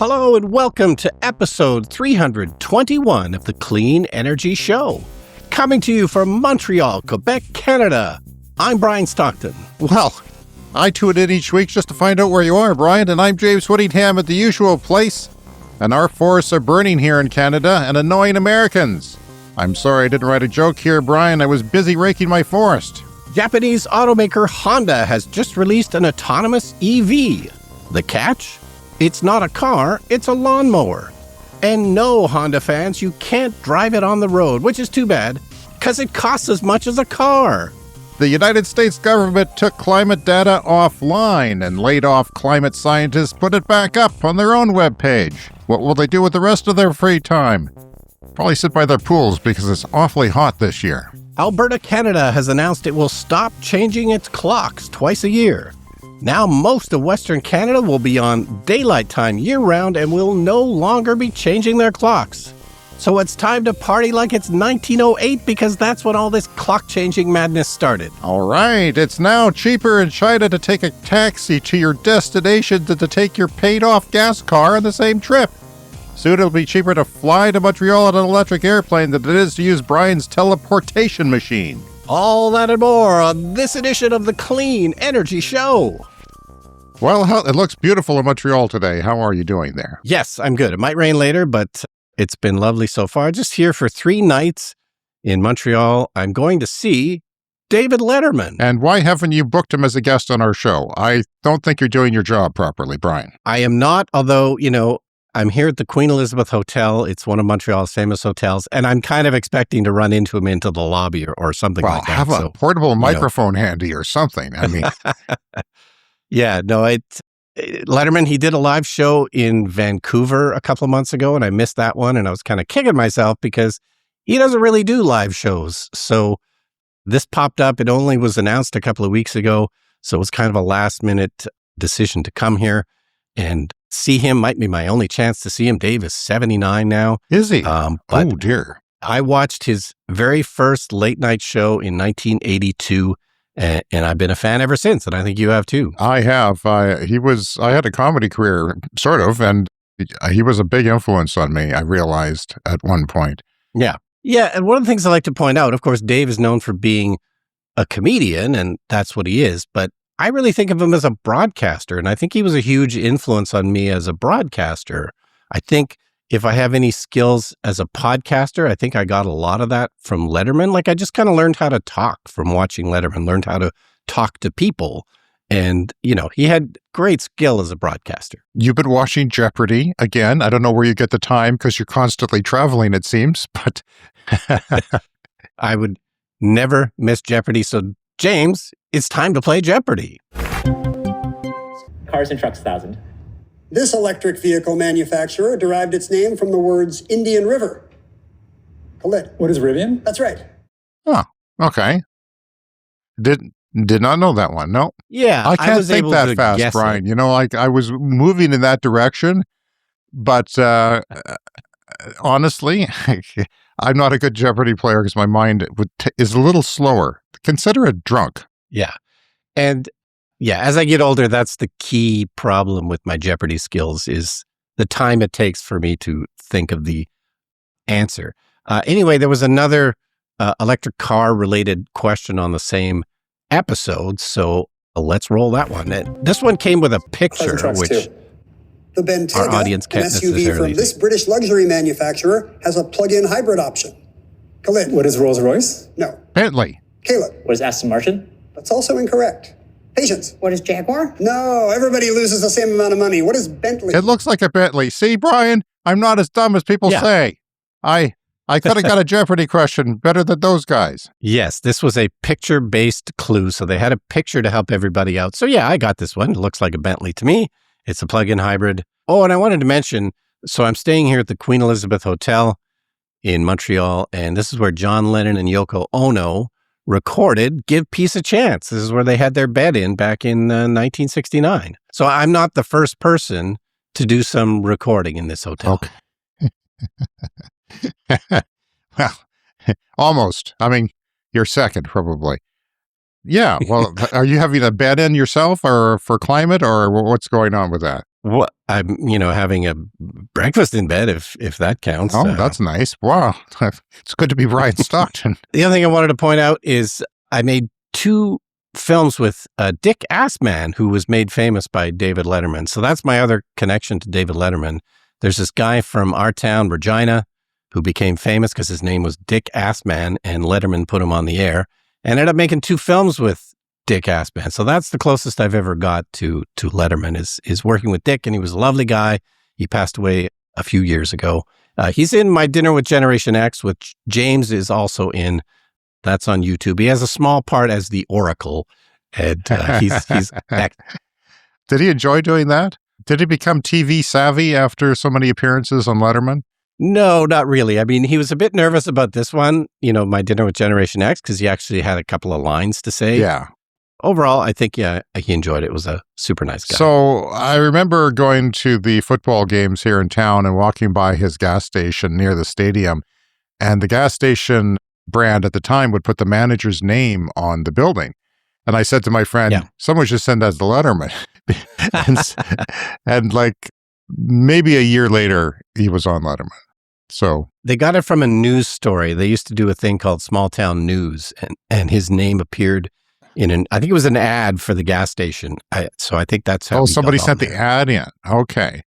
Hello and welcome to episode 321 of the Clean Energy Show. Coming to you from Montreal, Quebec, Canada. I'm Brian Stockton. Well, I tune in each week just to find out where you are, Brian, and I'm James Whittingham at the usual place. And our forests are burning here in Canada and annoying Americans. I'm sorry I didn't write a joke here, Brian. I was busy raking my forest. Japanese automaker Honda has just released an autonomous EV. The catch? It's not a car, it's a lawnmower. And no, Honda fans, you can't drive it on the road, which is too bad, because it costs as much as a car. The United States government took climate data offline and laid off climate scientists put it back up on their own webpage. What will they do with the rest of their free time? Probably sit by their pools because it's awfully hot this year. Alberta, Canada has announced it will stop changing its clocks twice a year. Now most of Western Canada will be on daylight time year-round and will no longer be changing their clocks. So it's time to party like it's 1908 because that's when all this clock-changing madness started. All right, it's now cheaper in China to take a taxi to your destination than to take your paid-off gas car on the same trip. Soon it'll be cheaper to fly to Montreal on an electric airplane than it is to use Brian's teleportation machine. All that and more on this edition of the Clean Energy Show. Well, it looks beautiful in Montreal today. How are you doing there? Yes, I'm good. It might rain later, but it's been lovely so far. Just here for 3 nights in Montreal. I'm going to see David Letterman. And why haven't you booked him as a guest on our show? I don't think you're doing your job properly, Brian. I am not, although, I'm here at the Queen Elizabeth Hotel. It's one of Montreal's famous hotels, and I'm kind of expecting to run into him into the lobby or something like that. Well, have a portable microphone handy or something. I mean... Yeah, no, Letterman, he did a live show in Vancouver a couple of months ago, and I missed that one, and I was kind of kicking myself because he doesn't really do live shows. So this popped up. It only was announced a couple of weeks ago, so it was kind of a last-minute decision to come here and see him. Might be my only chance to see him. Dave is 79 now. Is he? But oh, dear. I watched his very first late-night show in 1982, and I've been a fan ever since, and I think you have too. I have. I had a comedy career, sort of, and he was a big influence on me, I realized at one point. Yeah. Yeah, and one of the things I like to point out, of course, Dave is known for being a comedian, and that's what he is, but I really think of him as a broadcaster, and I think he was a huge influence on me as a broadcaster. I think if I have any skills as a podcaster, I think I got a lot of that from Letterman. Like I just kind of learned how to talk from watching Letterman, learned how to talk to people. And, he had great skill as a broadcaster. You've been watching Jeopardy again. I don't know where you get the time because you're constantly traveling, it seems, but... I would never miss Jeopardy. So, James, it's time to play Jeopardy. Cars and trucks, 1,000. This electric vehicle manufacturer derived its name from the words Indian River. Khalid. What is Rivian? That's right. Oh, okay. Did not know that one, no. Yeah, I can't think that fast, Brian. I was moving in that direction, but honestly, I'm not a good Jeopardy player because my mind is a little slower. Consider it drunk. Yeah. And yeah, as I get older, that's the key problem with my Jeopardy skills is the time it takes for me to think of the answer. Anyway, there was another electric car related question on the same episode, so let's roll that one. This one came with a picture, which the Bentayga, our audience can't an SUV necessarily from this British luxury manufacturer, has a plug-in hybrid option. Khalid. What is Rolls-Royce? No. Bentley. Caleb. What is Aston Martin? That's also incorrect. Patience. What is Jaguar? No, everybody loses the same amount of money. What is Bentley? It looks like a Bentley. See, Brian, I'm not as dumb as people say. I could have got a Jeopardy question better than those guys. Yes, this was a picture-based clue, so they had a picture to help everybody out. So yeah, I got this one. It looks like a Bentley to me. It's a plug-in hybrid. Oh, and I wanted to mention, so I'm staying here at the Queen Elizabeth Hotel in Montreal, and this is where John Lennon and Yoko Ono recorded Give Peace a Chance. This is where they had their bed in back in 1969. So I'm not the first person to do some recording in this hotel. Okay. Well, almost. I mean, you're second, probably. Yeah. Well, are you having a bed in yourself or for climate or what's going on with that? What I'm, having a breakfast in bed if that counts. Oh, that's nice. Wow. It's good to be Brian Stockton. The other thing I wanted to point out is I made 2 films with Dick Assman, who was made famous by David Letterman. So that's my other connection to David Letterman. There's this guy from our town, Regina, who became famous because his name was Dick Assman, and Letterman put him on the air, and ended up making 2 films with Dick Assman. So that's the closest I've ever got to Letterman is working with Dick, and he was a lovely guy. He passed away a few years ago. He's in My Dinner with Generation X, which James is also in. That's on YouTube. He has a small part as the Oracle, and he's Did he enjoy doing that? Did he become TV savvy after so many appearances on Letterman? No, not really. I mean, he was a bit nervous about this one, My Dinner with Generation X, because he actually had a couple of lines to say. Yeah. Overall, I think, he enjoyed it. It was a super nice guy. So I remember going to the football games here in town and walking by his gas station near the stadium. And the gas station brand at the time would put the manager's name on the building. And I said to my friend, someone should send that to Letterman. and like maybe a year later, he was on Letterman. So they got it from a news story. They used to do a thing called Small Town News, and his name appeared I think it was an ad for the gas station. So I think that's how. Oh, somebody sent the ad in. Okay.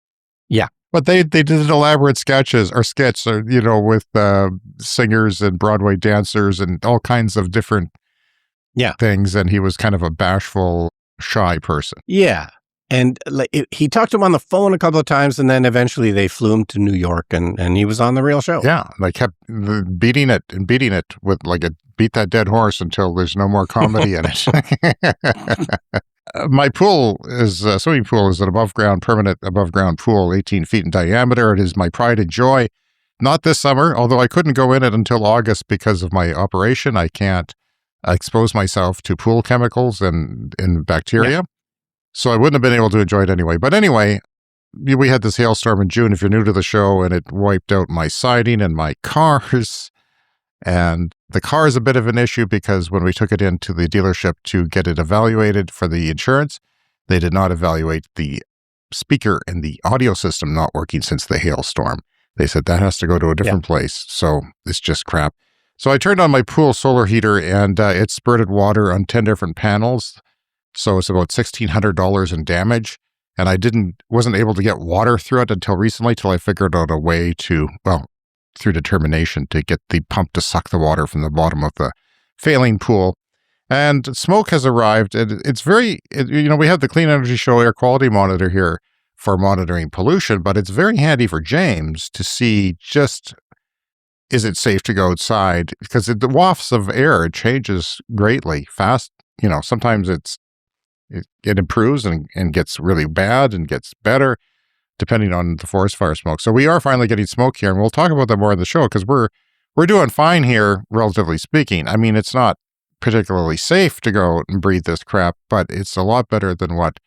Yeah. But they did elaborate skits, with singers and Broadway dancers and all kinds of different things. And he was kind of a bashful, shy person. Yeah. And he talked to him on the phone a couple of times, and then eventually they flew him to New York, and he was on the real show. Yeah, they kept beating it with beat that dead horse until there's no more comedy in it. My swimming pool is an permanent above ground pool, 18 feet in diameter. It is my pride and joy. Not this summer, although I couldn't go in it until August because of my operation. I can't expose myself to pool chemicals and bacteria. Yeah. So I wouldn't have been able to enjoy it anyway. But anyway, we had this hailstorm in June, if you're new to the show, and it wiped out my siding and my cars. And the car is a bit of an issue because when we took it into the dealership to get it evaluated for the insurance, they did not evaluate the speaker and the audio system not working since the hailstorm. They said that has to go to a different place. So it's just crap. So I turned on my pool solar heater, and it spurted water on 10 different panels. So it's about $1,600 in damage. And I wasn't able to get water through it until recently, till I figured out a way through determination, to get the pump to suck the water from the bottom of the failing pool. And smoke has arrived. And it's we have the Clean Energy Show air quality monitor here for monitoring pollution, but it's very handy for James to see is it safe to go outside? Because the wafts of air changes greatly fast. Sometimes it improves and gets really bad and gets better depending on the forest fire smoke. So we are finally getting smoke here, and we'll talk about that more in the show because we're doing fine here, relatively speaking. I mean, it's not particularly safe to go out and breathe this crap, but it's a lot better than what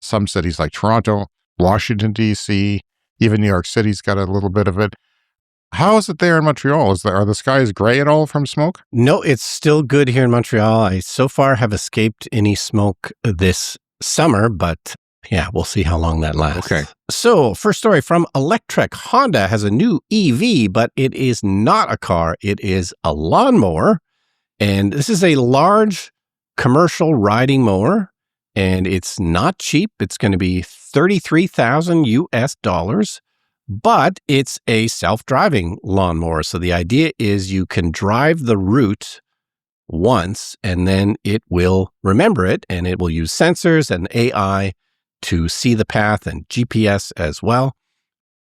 some cities like Toronto, Washington, D.C., even New York City's got a little bit of it. How is it there in Montreal? Are the skies gray at all from smoke? No, it's still good here in Montreal. I so far have escaped any smoke this summer, but we'll see how long that lasts. Okay. So, first story from Electrek. Honda has a new EV, but it is not a car. It is a lawnmower. And this is a large commercial riding mower, and it's not cheap. It's going to be $33,000 US. But it's a self-driving lawnmower. So the idea is you can drive the route once, and then it will remember it, and it will use sensors and AI to see the path, and GPS as well.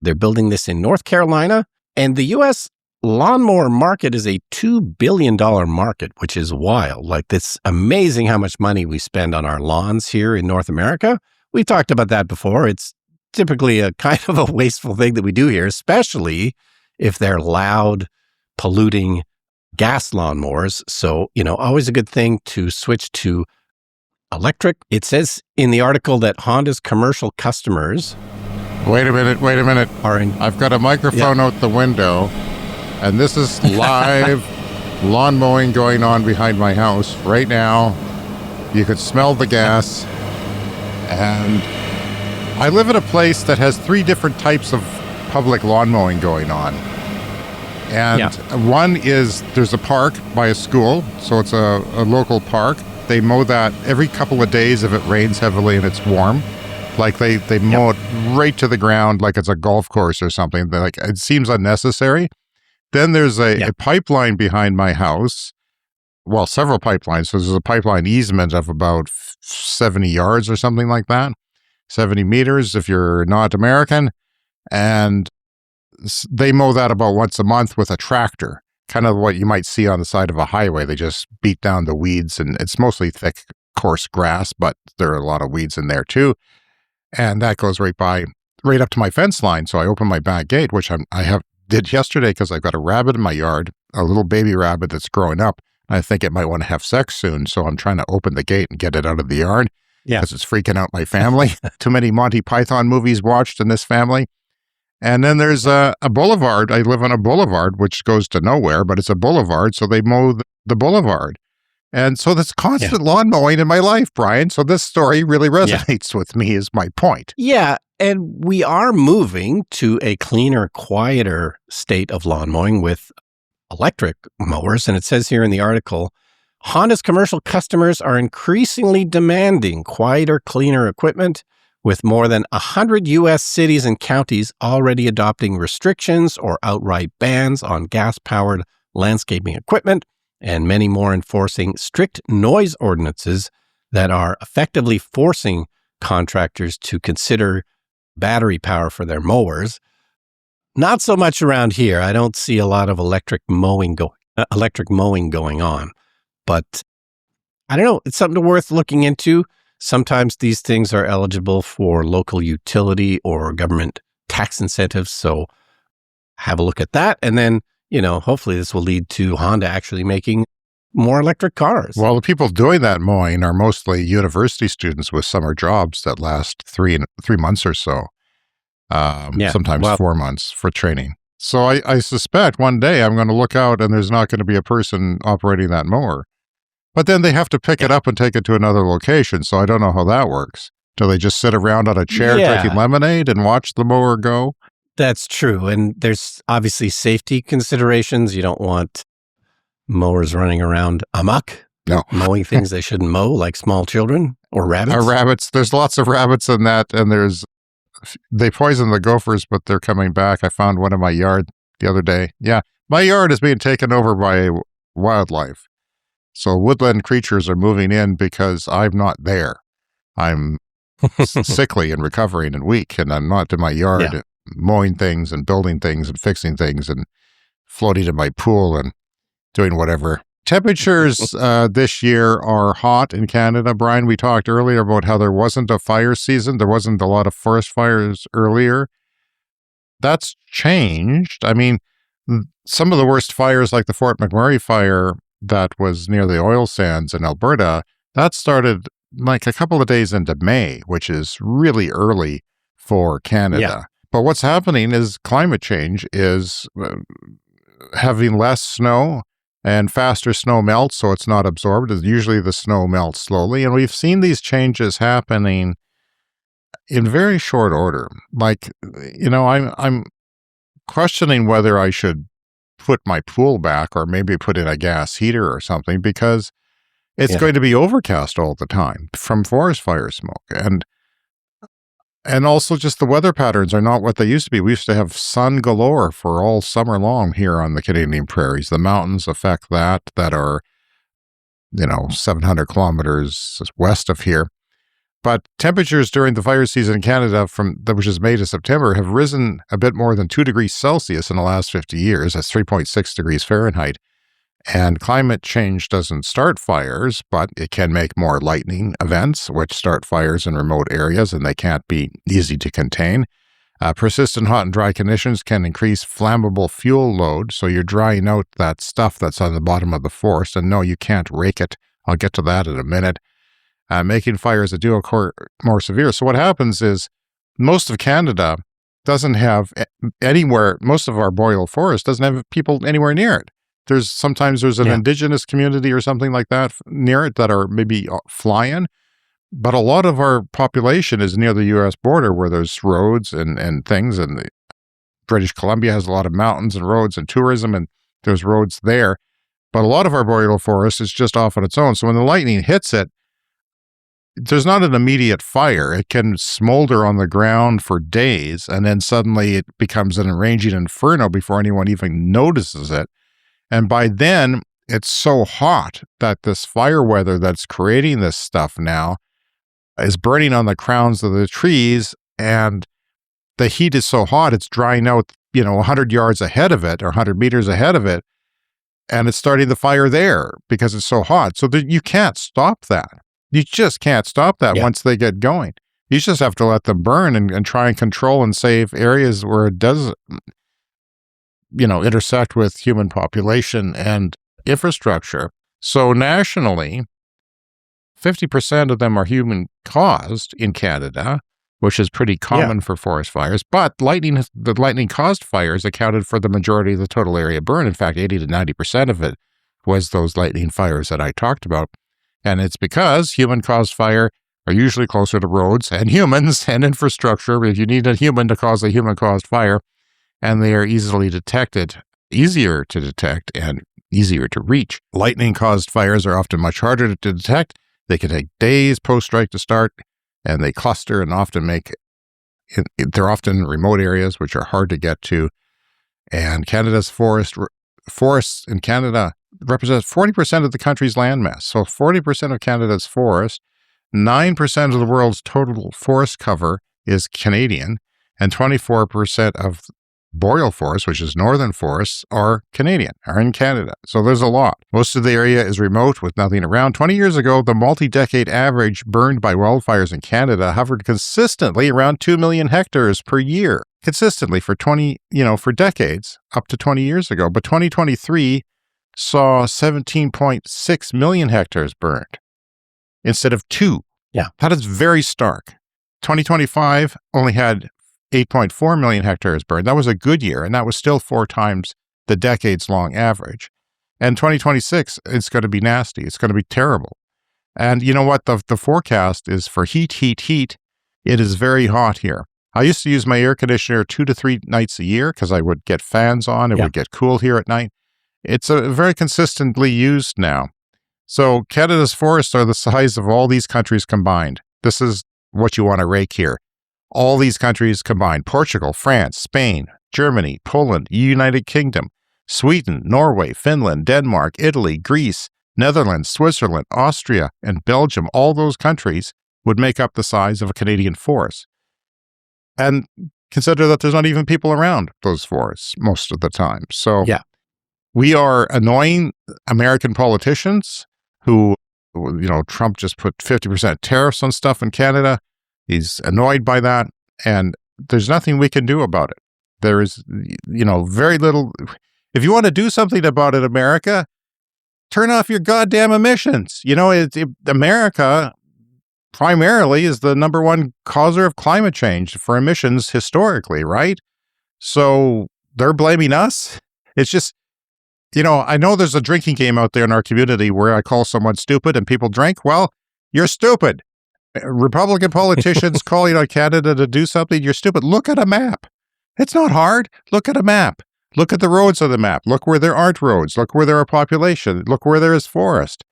They're building this in North Carolina, and the U.S. lawnmower market is a $2 billion market, which is wild. Like, it's amazing how much money we spend on our lawns here in North America. We've talked about that before. It's typically a kind of a wasteful thing that we do here, especially if they're loud, polluting gas lawnmowers. So, always a good thing to switch to electric. It says in the article that Honda's commercial customers... Wait a minute. I've got a microphone out the window, and this is live lawn mowing going on behind my house right now. You could smell the gas, and I live in a place that has 3 different types of public lawn mowing going on. And one is there's a park by a school, so it's a local park. They mow that every couple of days if it rains heavily and it's warm. Like they mow it right to the ground like it's a golf course or something. Like it seems unnecessary. Then there's a pipeline behind my house. Well, several pipelines. So there's a pipeline easement of about 70 yards or something like that. 70 meters if you're not American. And they mow that about once a month with a tractor, kind of what you might see on the side of a highway. They just beat down the weeds, and it's mostly thick, coarse grass, but there are a lot of weeds in there too. And that goes right up to my fence line. So I open my back gate, which I did yesterday because I've got a rabbit in my yard, a little baby rabbit that's growing up. I think it might want to have sex soon, so I'm trying to open the gate and get it out of the yard because it's freaking out my family. Too many Monty Python movies watched in this family. And then there's a boulevard. I live on a boulevard, which goes to nowhere, but it's a boulevard, so they mow the boulevard. And so there's constant lawn mowing in my life, Brian. So this story really resonates with me is my point. Yeah, and we are moving to a cleaner, quieter state of lawn mowing with electric mowers. And it says here in the article, Honda's commercial customers are increasingly demanding quieter, cleaner equipment, with more than 100 U.S. cities and counties already adopting restrictions or outright bans on gas-powered landscaping equipment, and many more enforcing strict noise ordinances that are effectively forcing contractors to consider battery power for their mowers. Not so much around here. I don't see a lot of electric mowing going on, but I don't know. It's something worth looking into. Sometimes these things are eligible for local utility or government tax incentives. So have a look at that. And then, hopefully this will lead to Honda actually making more electric cars. Well, the people doing that mowing are mostly university students with summer jobs that last 3 months or so. Sometimes 4 months for training. So I suspect one day I'm going to look out and there's not going to be a person operating that mower. But then they have to pick it up and take it to another location, so I don't know how that works. Do they just sit around on a chair drinking lemonade and watch the mower go? That's true, and there's obviously safety considerations. You don't want mowers running around amok, mowing things they shouldn't mow, like small children or rabbits. Rabbits. There's lots of rabbits in that, and they poison the gophers, but they're coming back. I found one in my yard the other day. Yeah, my yard is being taken over by wildlife. So woodland creatures are moving in because I'm not there. I'm sickly and recovering and weak, and I'm not in my yard mowing things and building things and fixing things and floating in my pool and doing whatever. Temperatures this year are hot in Canada. Brian, we talked earlier about how there wasn't a fire season. There wasn't a lot of forest fires earlier. That's changed. I mean, some of the worst fires, like the Fort McMurray fire, that was near the oil sands in Alberta, that started like a couple of days into May, which is really early for Canada. Yeah. But what's happening is climate change is having less snow and faster snow melt, so it's not absorbed. Usually the snow melts slowly, and we've seen these changes happening in very short order. Like, I'm questioning whether I should put my pool back or maybe put in a gas heater or something, because it's going to be overcast all the time from forest fire smoke. And also just the weather patterns are not what they used to be. We used to have sun galore for all summer long here on the Canadian prairies. The mountains affect that are, 700 kilometers west of here. But temperatures during the fire season in Canada, which is May to September, have risen a bit more than 2 degrees Celsius in the last 50 years. That's 3.6 degrees Fahrenheit. And climate change doesn't start fires, but it can make more lightning events, which start fires in remote areas, and they can't be easy to contain. Persistent hot and dry conditions can increase flammable fuel load, so you're drying out that stuff that's on the bottom of the forest. And no, you can't rake it. I'll get to that in a minute. Making fires that do occur more severe. So what happens is most of Canada doesn't have anywhere, most of our boreal forest doesn't have people anywhere near it. Sometimes there's an indigenous community or something like that near it that are maybe flying, But a lot of our population is near the U.S. border where there's roads and things, and British Columbia has a lot of mountains and roads and tourism, and there's roads there. But a lot of our boreal forest is just off on its own. So when the lightning hits it, there's not an immediate fire. It can smolder on the ground for days, and then suddenly it becomes an raging inferno before anyone even notices it. And by then, it's so hot that this fire weather that's creating this stuff now is burning on the crowns of the trees, and the heat is so hot, it's drying out, 100 yards ahead of it or 100 meters ahead of it, and it's starting the fire there because it's so hot. So that you can't stop that. You just can't stop that once they get going. You just have to let them burn and try and control and save areas where it does, intersect with human population and infrastructure. So nationally, 50% of them are human caused in Canada, which is pretty common for forest fires. But the lightning caused fires accounted for the majority of the total area burned. In fact, 80 to 90% of it was those lightning fires that I talked about. And it's because human-caused fire are usually closer to roads and humans and infrastructure. If you need a human to cause a human-caused fire, and they are easier to detect and easier to reach. Lightning-caused fires are often much harder to detect. They can take days post-strike to start, and they cluster and they're often in remote areas, which are hard to get to. And Canada's forests in Canada represents 40% of the country's landmass. So 40% of Canada's forest, 9% of the world's total forest cover is Canadian, and 24% of boreal forests, which is northern forests, are in Canada. So there's a lot. Most of the area is remote with nothing around. 20 years ago, the multi-decade average burned by wildfires in Canada hovered consistently around 2 million hectares per year. Consistently for decades, up to 20 years ago. But 2023 saw 17.6 million hectares burned instead of 2. Yeah. That is very stark. 2025 only had 8.4 million hectares burned. That was a good year, and that was still 4 times the decades-long average. And 2026, it's going to be nasty. It's going to be terrible. And you know what? The forecast is for heat. It is very hot here. I used to use my air conditioner 2 to 3 nights a year because I would get fans on. It would get cool here at night. It's very consistently used now. So Canada's forests are the size of all these countries combined. This is what you want to rake here. All these countries combined: Portugal, France, Spain, Germany, Poland, United Kingdom, Sweden, Norway, Finland, Denmark, Italy, Greece, Netherlands, Switzerland, Austria, and Belgium. All those countries would make up the size of a Canadian forest. And consider that there's not even people around those forests most of the time. So we are annoying American politicians who, Trump just put 50% tariffs on stuff in Canada. He's annoyed by that, and there's nothing we can do about it. There is, very little. If you want to do something about it, America, turn off your goddamn emissions. America primarily is the number one causer of climate change for emissions historically, right? So they're blaming us. It's just, I know there's a drinking game out there in our community where I call someone stupid and people drink. Well, you're stupid. Republican politicians calling on Canada to do something, you're stupid. Look at a map. It's not hard. Look at a map. Look at the roads on the map. Look where there aren't roads. Look where there are population. Look where there is forest.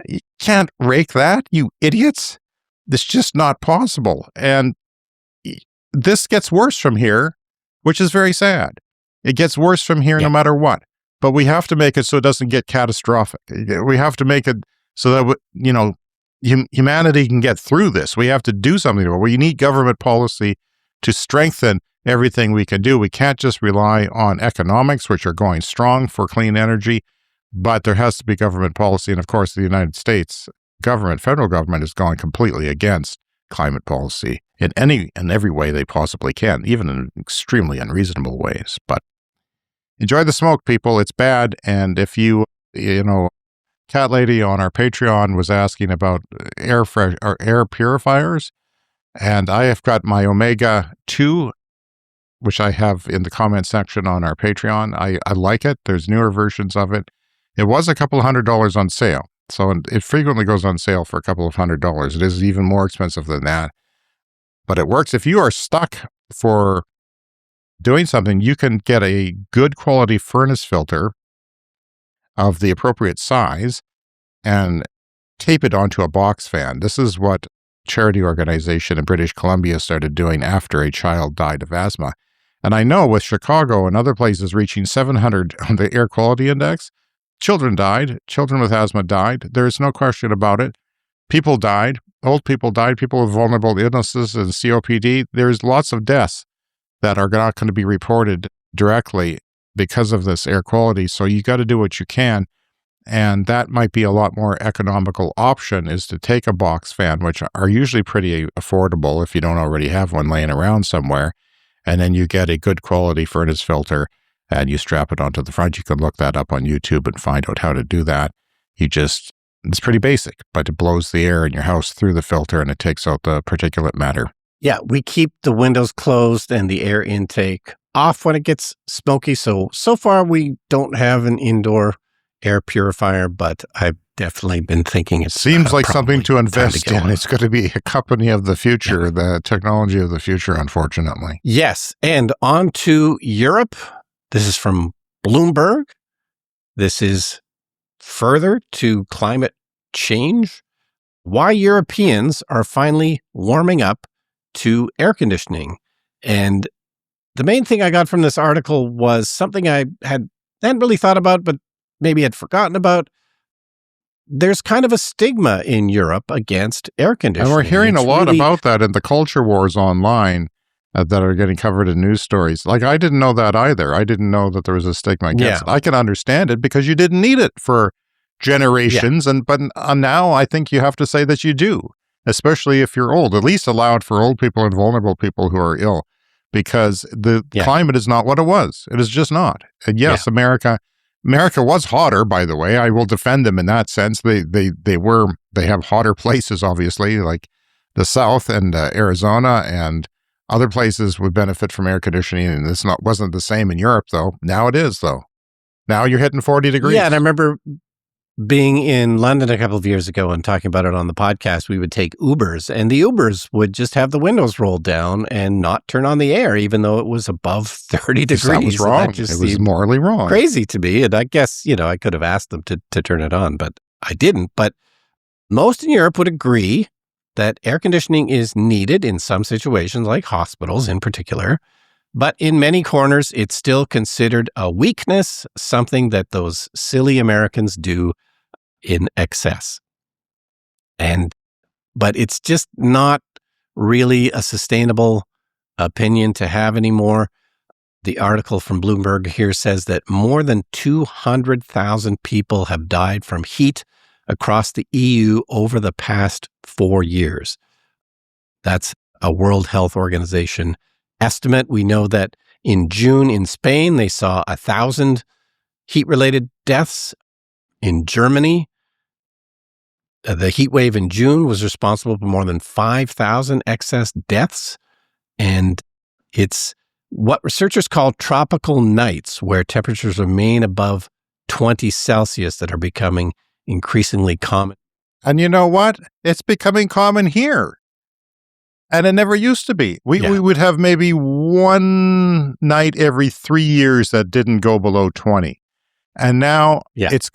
You can't rake that, you idiots. It's just not possible. And this gets worse from here, which is very sad. It gets worse from here no matter what. But we have to make it so it doesn't get catastrophic. We have to make it so that, humanity can get through this. We have to do something about it. We need government policy to strengthen everything we can do. We can't just rely on economics, which are going strong for clean energy, but there has to be government policy. And of course, the United States government, federal government, is going completely against climate policy in any and every way they possibly can, even in extremely unreasonable ways. But enjoy the smoke, people. It's bad. And if Cat Lady on our Patreon was asking about air purifiers, and I have got my Omega 2, which I have in the comment section on our Patreon. I like it. There's newer versions of it. It was a couple $100 on sale. So it frequently goes on sale for a couple of $100s. It is even more expensive than that. But it works. If you are stuck for doing something, you can get a good quality furnace filter of the appropriate size and tape it onto a box fan. This is what charity organization in British Columbia started doing after a child died of asthma. And I know with Chicago and other places reaching 700 on the air quality index, children died. Children with asthma died. There's no question about it. People died. Old people died. People with vulnerable illnesses and COPD. There's lots of deaths that are not going to be reported directly because of this air quality. So you got to do what you can. And that might be a lot more economical option, is to take a box fan, which are usually pretty affordable if you don't already have one laying around somewhere. And then you get a good quality furnace filter and you strap it onto the front. You can look that up on YouTube and find out how to do that. It's pretty basic, but it blows the air in your house through the filter and it takes out the particulate matter. Yeah, we keep the windows closed and the air intake off when it gets smoky. So far we don't have an indoor air purifier, but I've definitely been thinking it seems like something to invest in. It's going to be a company of the future, the technology of the future, unfortunately. Yes. And on to Europe. This is from Bloomberg. This is further to climate change. Why Europeans are finally warming up to air conditioning. And the main thing I got from this article was something I hadn't really thought about, but maybe had forgotten about. There's kind of a stigma in Europe against air conditioning. And we're hearing a lot about that in the culture wars online that are getting covered in news stories. Like, I didn't know that either. I didn't know that there was a stigma against it. I can understand it because you didn't need it for generations. Yeah. But now I think you have to say that you do, especially if you're old. At least allow it for old people and vulnerable people who are ill, because the climate is not what it was. It is just not. And yes, America was hotter, by the way. I will defend them in that sense. They have hotter places, obviously, like the South and Arizona and other places would benefit from air conditioning. And this wasn't the same in Europe, though. Now it is, though. Now you're hitting 40 degrees. Yeah, and I remember being in London a couple of years ago and talking about it on the podcast. We would take Ubers, and the Ubers would just have the windows rolled down and not turn on the air, even though it was above 30 degrees. That was wrong. It was morally wrong. Crazy to me. And I guess, I could have asked them to turn it on, but I didn't. But most in Europe would agree that air conditioning is needed in some situations, like hospitals in particular. But in many corners, it's still considered a weakness, something that those silly Americans do in excess. But it's just not really a sustainable opinion to have anymore. The article from Bloomberg here says that more than 200,000 people have died from heat across the EU over the past 4 years. That's a World Health Organization estimate. We know that in June in Spain, they saw 1,000 heat-related deaths. In Germany, the heat wave in June was responsible for more than 5,000 excess deaths. And it's what researchers call tropical nights, where temperatures remain above 20 Celsius that are becoming increasingly common. And you know what? It's becoming common here. And it never used to be. We would have maybe one night every 3 years that didn't go below 20. And now it's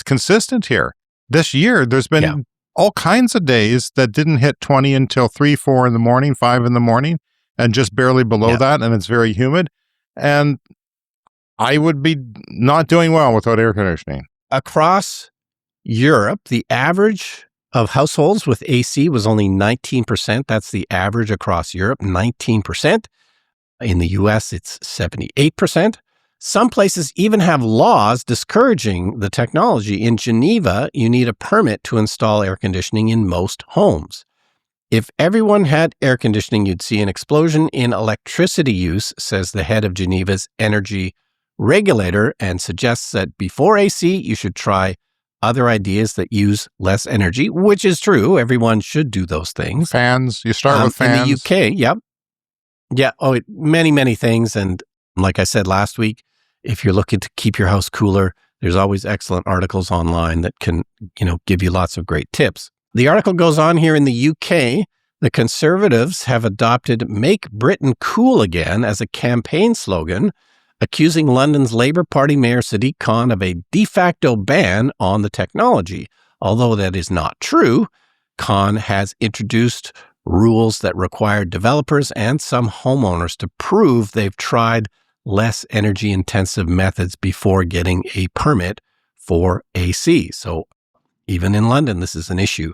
consistent here. This year, there's been all kinds of days that didn't hit 20 until 3, 4 in the morning, 5 in the morning, and just barely below that, and it's very humid. And I would be not doing well without air conditioning. Across Europe, the average of households with AC was only 19%. That's the average across Europe, 19%. In the US, it's 78%. Some places even have laws discouraging the technology. In Geneva, you need a permit to install air conditioning in most homes. If everyone had air conditioning, you'd see an explosion in electricity use, says the head of Geneva's energy regulator, and suggests that before AC, you should try other ideas that use less energy, which is true. Everyone should do those things. Fans. You start with fans. In the UK, Yeah. Oh, many, many things. And like I said last week, if you're looking to keep your house cooler, There's always excellent articles online that can, give you lots of great tips. The article goes on here in the UK. The Conservatives have adopted Make Britain Cool Again as a campaign slogan, accusing London's Labour Party Mayor Sadiq Khan of a de facto ban on the technology. Although that is not true, Khan has introduced rules that require developers and some homeowners to prove they've tried less energy-intensive methods before getting a permit for AC. So even in London, this is an issue.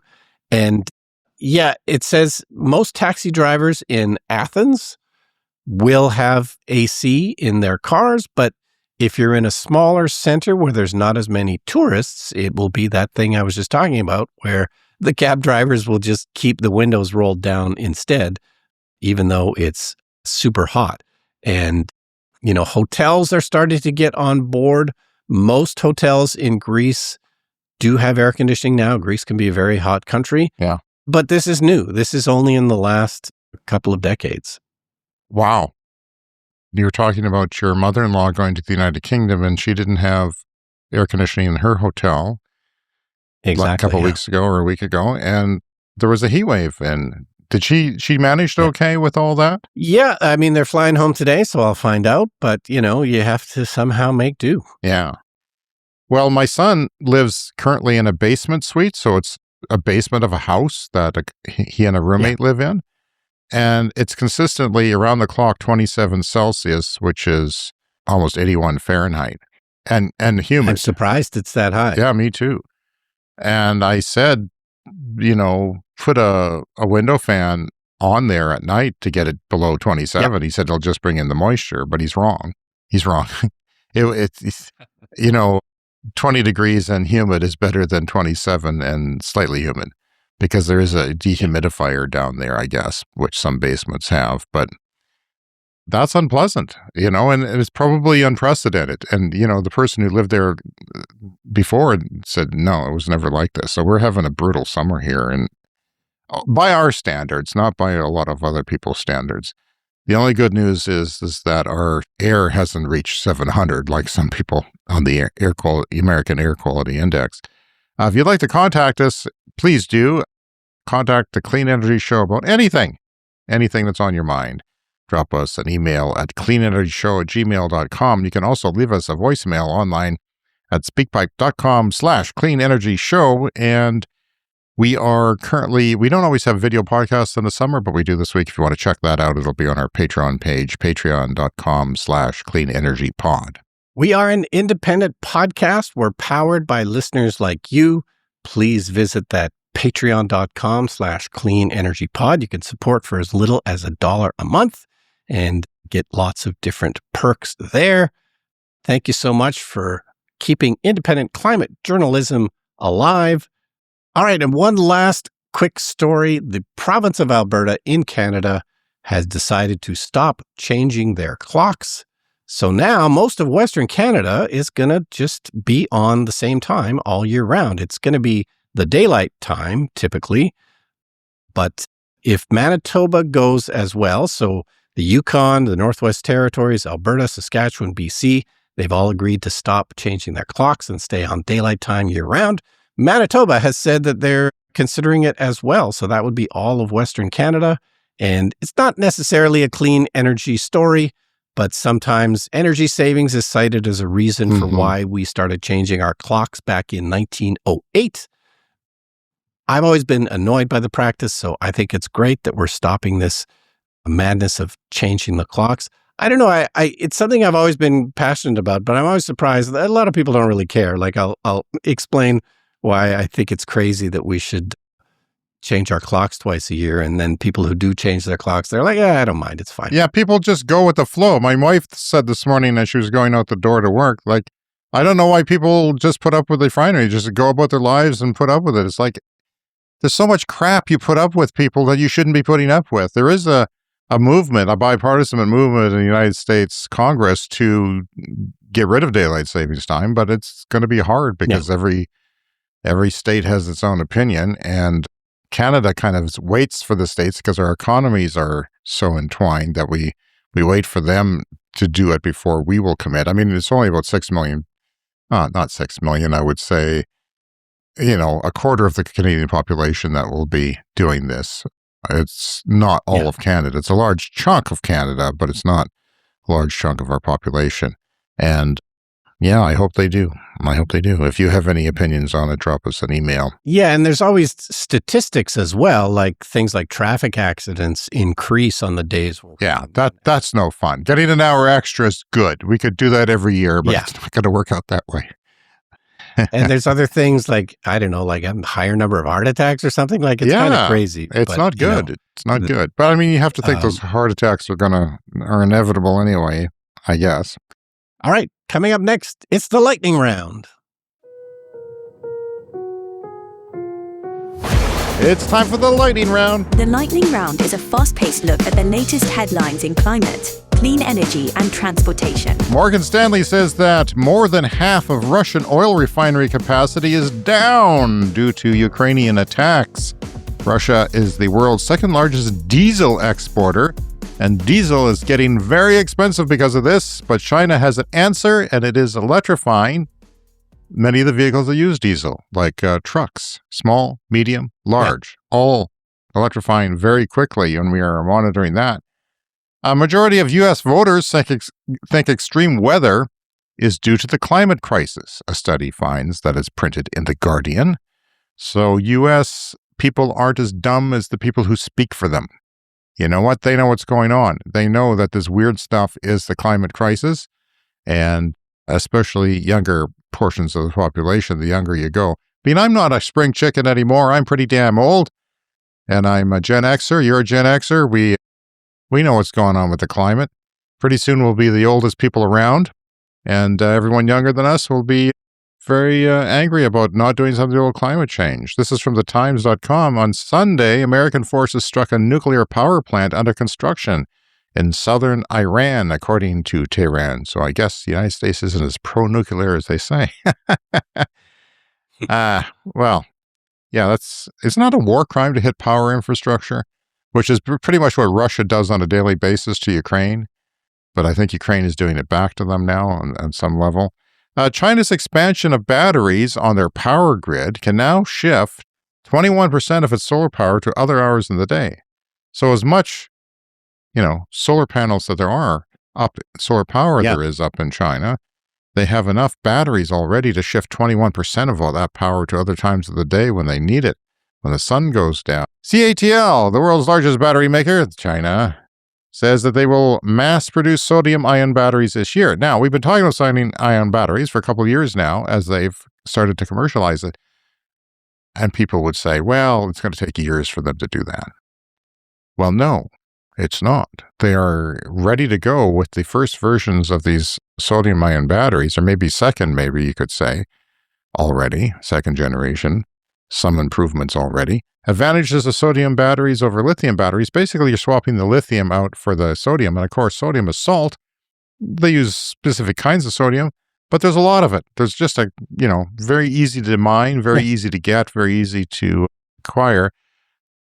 And yeah, it says most taxi drivers in Athens will have AC in their cars, but if you're in a smaller center where there's not as many tourists, it will be that thing I was just talking about, where the cab drivers will just keep the windows rolled down instead, even though it's super hot. And, hotels are starting to get on board. Most hotels in Greece do have air conditioning now. Greece can be a very hot country. Yeah. But this is new. This is only in the last couple of decades. Wow. You were talking about your mother-in-law going to the United Kingdom, and she didn't have air conditioning in her hotel Exactly. a couple weeks ago or a week ago, and there was a heat wave. And did she managed okay with all that? Yeah. I mean, they're flying home today, so I'll find out. But, you have to somehow make do. Yeah. Well, my son lives currently in a basement suite, so it's a basement of a house that he and a roommate live in. And it's consistently around the clock 27 Celsius, which is almost 81 Fahrenheit, and humid. I'm surprised it's that high. Yeah, me too. And I said, put a window fan on there at night to get it below 27. Yep. He said it'll just bring in the moisture, but he's wrong. He's wrong. It's 20 degrees and humid is better than 27 and slightly humid, because there is a dehumidifier down there, I guess, which some basements have. But that's unpleasant, and it's probably unprecedented. And, the person who lived there before said, no, it was never like this. So we're having a brutal summer here, and by our standards, not by a lot of other people's standards. The only good news is that our air hasn't reached 700 like some people on the American Air Quality Index. If you'd like to contact us, please do. Contact the Clean Energy Show about anything that's on your mind. Drop us an email at cleanenergyshow@gmail.com. You can also leave us a voicemail online at speakpipe.com/cleanenergyshow. And we don't always have video podcasts in the summer, but we do this week. If you want to check that out, it'll be on our Patreon page, patreon.com/cleanenergypod. We are an independent podcast. We're powered by listeners like you. Please visit that patreon.com/cleanenergypod. You can support for as little as $1 a month and get lots of different perks there. Thank you so much for keeping independent climate journalism alive. All right, and one last quick story. The province of Alberta in Canada has decided to stop changing their clocks. So now most of Western Canada is going to just be on the same time all year round. It's going to be the daylight time, typically. But if Manitoba goes as well, so the Yukon, the Northwest Territories, Alberta, Saskatchewan, BC, they've all agreed to stop changing their clocks and stay on daylight time year round. Manitoba has said that they're considering it as well. So that would be all of Western Canada. And it's not necessarily a clean energy story, but sometimes energy savings is cited as a reason for why we started changing our clocks back in 1908. I've always been annoyed by the practice, so I think it's great that we're stopping this madness of changing the clocks. I don't know. It's something I've always been passionate about, but I'm always surprised that a lot of people don't really care. Like I'll explain why I think it's crazy that we should change our clocks twice a year. And then people who do change their clocks, they're like, yeah, I don't mind. It's fine. Yeah, people just go with the flow. My wife said this morning as she was going out the door to work, like, I don't know why people just put up with the finery, just go about their lives and put up with it. It's like, there's so much crap you put up with, people, that you shouldn't be putting up with. There is a movement, a bipartisan movement in the United States Congress to get rid of daylight savings time, but it's going to be hard because every state has its own opinion, and Canada kind of waits for the states because our economies are so entwined that we wait for them to do it before we will commit. I mean, it's only about 6 million not 6 million, I would say, a quarter of the Canadian population that will be doing this. It's not all of Canada. It's a large chunk of Canada, but it's not a large chunk of our population. And yeah, I hope they do. If you have any opinions on it, drop us an email. Yeah, and there's always statistics as well, like things like traffic accidents increase on the days. Yeah, that's no fun. Getting an hour extra is good. We could do that every year, but it's not going to work out that way. And there's other things like, I don't know, like a higher number of heart attacks or something. Like, it's kind of crazy. It's not good. It's not good. But I mean, you have to think those heart attacks are inevitable anyway, I guess. All right, coming up next, it's the lightning round. It's time for the lightning round. The lightning round is a fast-paced look at the latest headlines in climate, clean energy, and transportation. Morgan Stanley says that more than half of Russian oil refinery capacity is down due to Ukrainian attacks. Russia is the world's second largest diesel exporter, and diesel is getting very expensive because of this, but China has an answer, and it is electrifying many of the vehicles that use diesel, like trucks, small, medium, large, all electrifying very quickly, and we are monitoring that. A majority of U.S. voters think extreme weather is due to the climate crisis. A study finds that is printed in The Guardian. So U.S. people aren't as dumb as the people who speak for them. You know what? They know what's going on. They know that this weird stuff is the climate crisis, and especially younger portions of the population, the younger you go. I mean, I'm not a spring chicken anymore. I'm pretty damn old, and I'm a Gen Xer. You're a Gen Xer. We know what's going on with the climate. Pretty soon we'll be the oldest people around, and everyone younger than us will be very angry about not doing something about climate change. This is from the Times.com. On Sunday, American forces struck a nuclear power plant under construction in southern Iran, according to Tehran. So I guess the United States isn't as pro-nuclear as they say. Well, yeah, it's not a war crime to hit power infrastructure, which is pretty much what Russia does on a daily basis to Ukraine. But I think Ukraine is doing it back to them now on some level. China's expansion of batteries on their power grid can now shift 21% of its solar power to other hours in the day. So as much, solar panels that there are solar power there is up in China, they have enough batteries already to shift 21% of all that power to other times of the day when they need it, when the sun goes down. CATL, the world's largest battery maker, China, says that they will mass-produce sodium-ion batteries this year. Now, we've been talking about sodium-ion batteries for a couple of years now as they've started to commercialize it. And people would say, well, it's going to take years for them to do that. Well, no, it's not. They are ready to go with the first versions of these sodium-ion batteries, or maybe you could say, already, second generation, some improvements already. Advantages of sodium batteries over lithium batteries. Basically, you're swapping the lithium out for the sodium. And of course, sodium is salt. They use specific kinds of sodium, but there's a lot of it. There's just very easy to mine, very easy to get, very easy to acquire.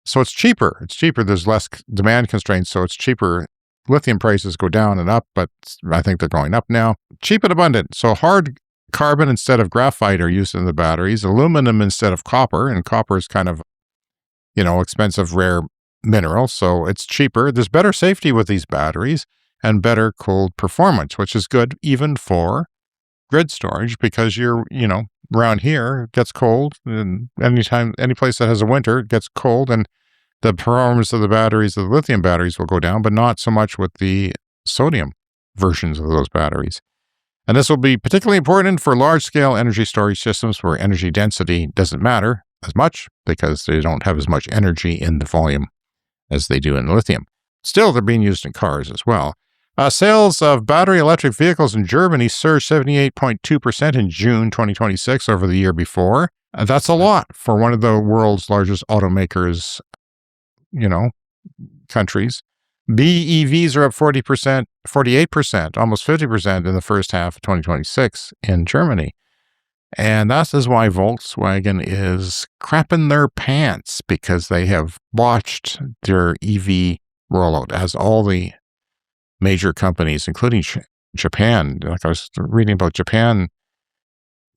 So it's cheaper. There's less demand constraints, so it's cheaper. Lithium prices go down and up, but I think they're going up now. Cheap and abundant. So hard carbon instead of graphite are used in the batteries. Aluminum instead of copper, and copper is kind of expensive, rare mineral, so it's cheaper. There's better safety with these batteries and better cold performance, which is good even for grid storage because around here it gets cold, and any place that has a winter it gets cold, and the performance of the batteries, of the lithium batteries, will go down, but not so much with the sodium versions of those batteries. And this will be particularly important for large-scale energy storage systems where energy density doesn't matter as much because they don't have as much energy in the volume as they do in lithium. Still, they're being used in cars as well. Sales of battery electric vehicles in Germany surged 78.2% in June 2026 over the year before. That's a lot for one of the world's largest automakers, countries. BEVs are up 48%, almost 50% in the first half of 2026 in Germany. And that is why Volkswagen is crapping their pants, because they have botched their EV rollout, as all the major companies, including Japan. Like I was reading about Japan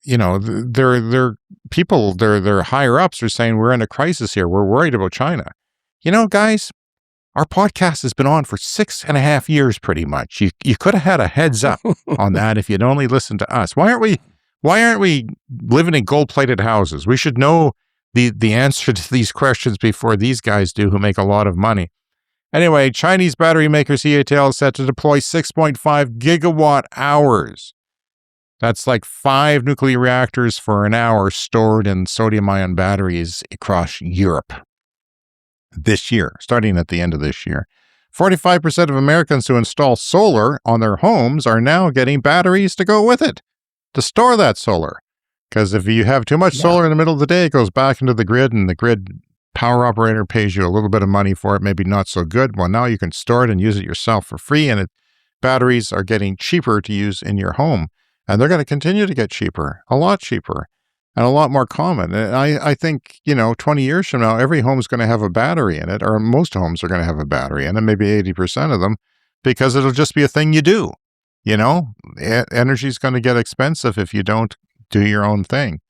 their people, their higher ups are saying we're in a crisis here. We're worried about China. Guys, our podcast has been on for 6.5 years, pretty much. You could have had a heads up on that if you'd only listened to us. Why aren't we living in gold-plated houses? We should know the answer to these questions before these guys do, who make a lot of money. Anyway, Chinese battery maker CATL is set to deploy 6.5 gigawatt hours. That's like 5 nuclear reactors for an hour stored in sodium-ion batteries across Europe this year, starting at the end of this year. 45% of Americans who install solar on their homes are now getting batteries to go with it, to store that solar. Because if you have too much solar in the middle of the day, it goes back into the grid, and the grid power operator pays you a little bit of money for it, maybe not so good. Well, now you can store it and use it yourself for free, and batteries are getting cheaper to use in your home. And they're going to continue to get cheaper, a lot cheaper, and a lot more common. And I think, 20 years from now, every home is going to have a battery in it, or most homes are going to have a battery in it, maybe 80% of them, because it'll just be a thing you do. Energy is going to get expensive if you don't do your own thing.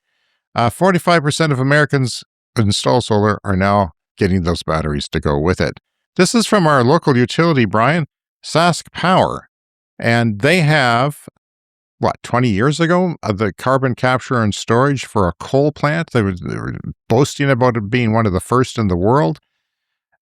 45% of Americans who install solar are now getting those batteries to go with it. This is from our local utility, Brian, Sask Power. And they have 20 years ago, the carbon capture and storage for a coal plant. They were boasting about it being one of the first in the world.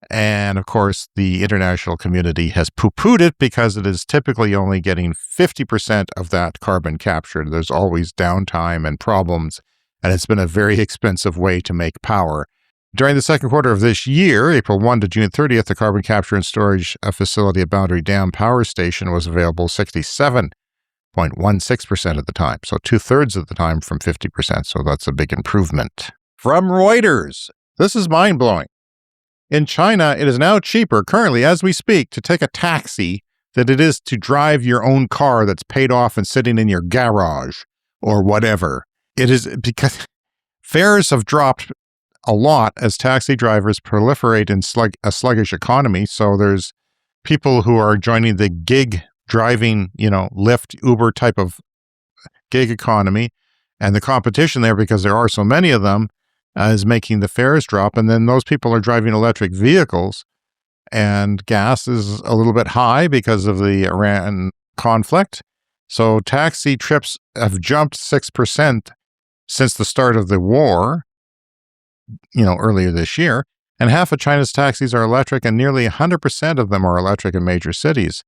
And of course, the international community has poo-pooed it because it is typically only getting 50% of that carbon captured. There's always downtime and problems, and it's been a very expensive way to make power. During the second quarter of this year, April 1 to June 30th, the carbon capture and storage facility at Boundary Dam Power Station was available 67.16% of the time. So 2/3 of the time from 50%. So that's a big improvement. From Reuters, this is mind-blowing. In China, it is now cheaper, currently as we speak, to take a taxi than it is to drive your own car that's paid off and sitting in your garage or whatever. It is because fares have dropped a lot as taxi drivers proliferate in a sluggish economy. So there's people who are joining the gig driving, Lyft, Uber type of gig economy, and the competition there, because there are so many of them, is making the fares drop. And then those people are driving electric vehicles, and gas is a little bit high because of the Iran conflict. So taxi trips have jumped 6% since the start of the war, earlier this year. And half of China's taxis are electric, and nearly 100% of them are electric in major cities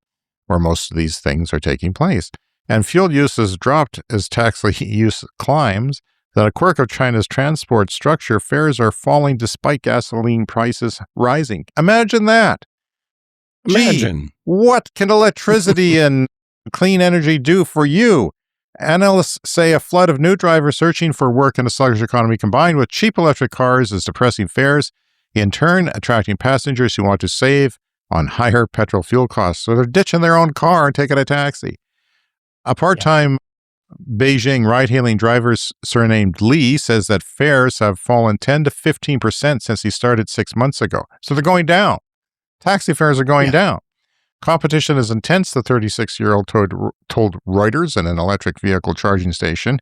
where most of these things are taking place. And fuel use has dropped as taxi use climbs. That a quirk of China's transport structure, fares are falling despite gasoline prices rising. Imagine that. Imagine. Gee, what can electricity and clean energy do for you? Analysts say a flood of new drivers searching for work in a sluggish economy combined with cheap electric cars is depressing fares, in turn attracting passengers who want to save on higher petrol fuel costs. So they're ditching their own car and taking a taxi. A part-time Beijing ride-hailing driver surnamed Li says that fares have fallen 10 to 15% since he started 6 months ago. So they're going down. Taxi fares are going down. Competition is intense, the 36-year-old told Reuters in an electric vehicle charging station.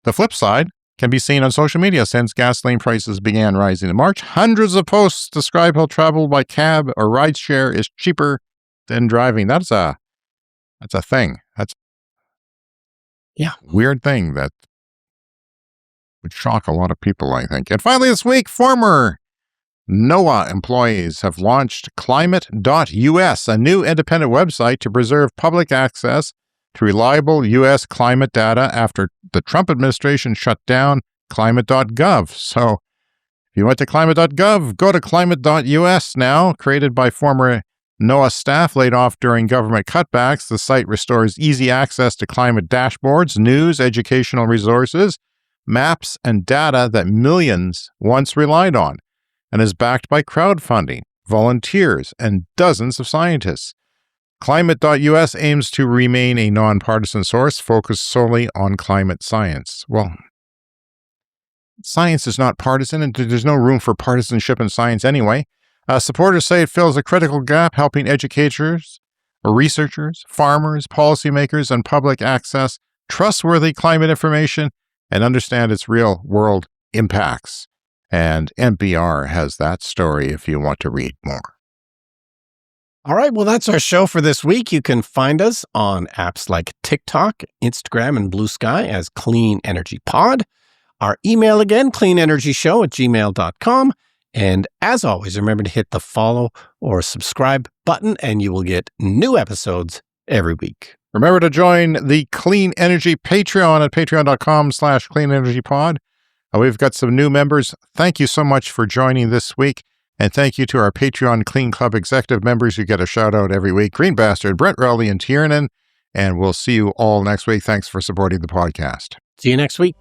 The flip side can be seen on social media since gasoline prices began rising in March. Hundreds of posts describe how travel by cab or rideshare is cheaper than driving. That's a thing. That's weird thing that would shock a lot of people, I think. And finally this week, former NOAA employees have launched Climate.us, a new independent website to preserve public access to reliable U.S. climate data after the Trump administration shut down Climate.gov. So if you went to Climate.gov, go to Climate.us now, created by former NOAA staff laid off during government cutbacks. The site restores easy access to climate dashboards, news, educational resources, maps, and data that millions once relied on, and is backed by crowdfunding, volunteers, and dozens of scientists. Climate.us aims to remain a nonpartisan source focused solely on climate science. Well, science is not partisan, and there's no room for partisanship in science anyway. Supporters say it fills a critical gap, helping educators, researchers, farmers, policymakers, and public access trustworthy climate information and understand its real-world impacts. And NPR has that story if you want to read more. All right, well, that's our show for this week. You can find us on apps like TikTok, Instagram, and Blue Sky as Clean Energy Pod. Our email again, cleanenergyshow@gmail.com. And as always, remember to hit the follow or subscribe button, and you will get new episodes every week. Remember to join the Clean Energy Patreon at patreon.com/cleanenergypod. We've got some new members. Thank you so much for joining this week. And thank you to our Patreon Clean Club executive members. You get a shout out every week. Green Bastard, Brent Rowley, and Tiernan. And we'll see you all next week. Thanks for supporting the podcast. See you next week.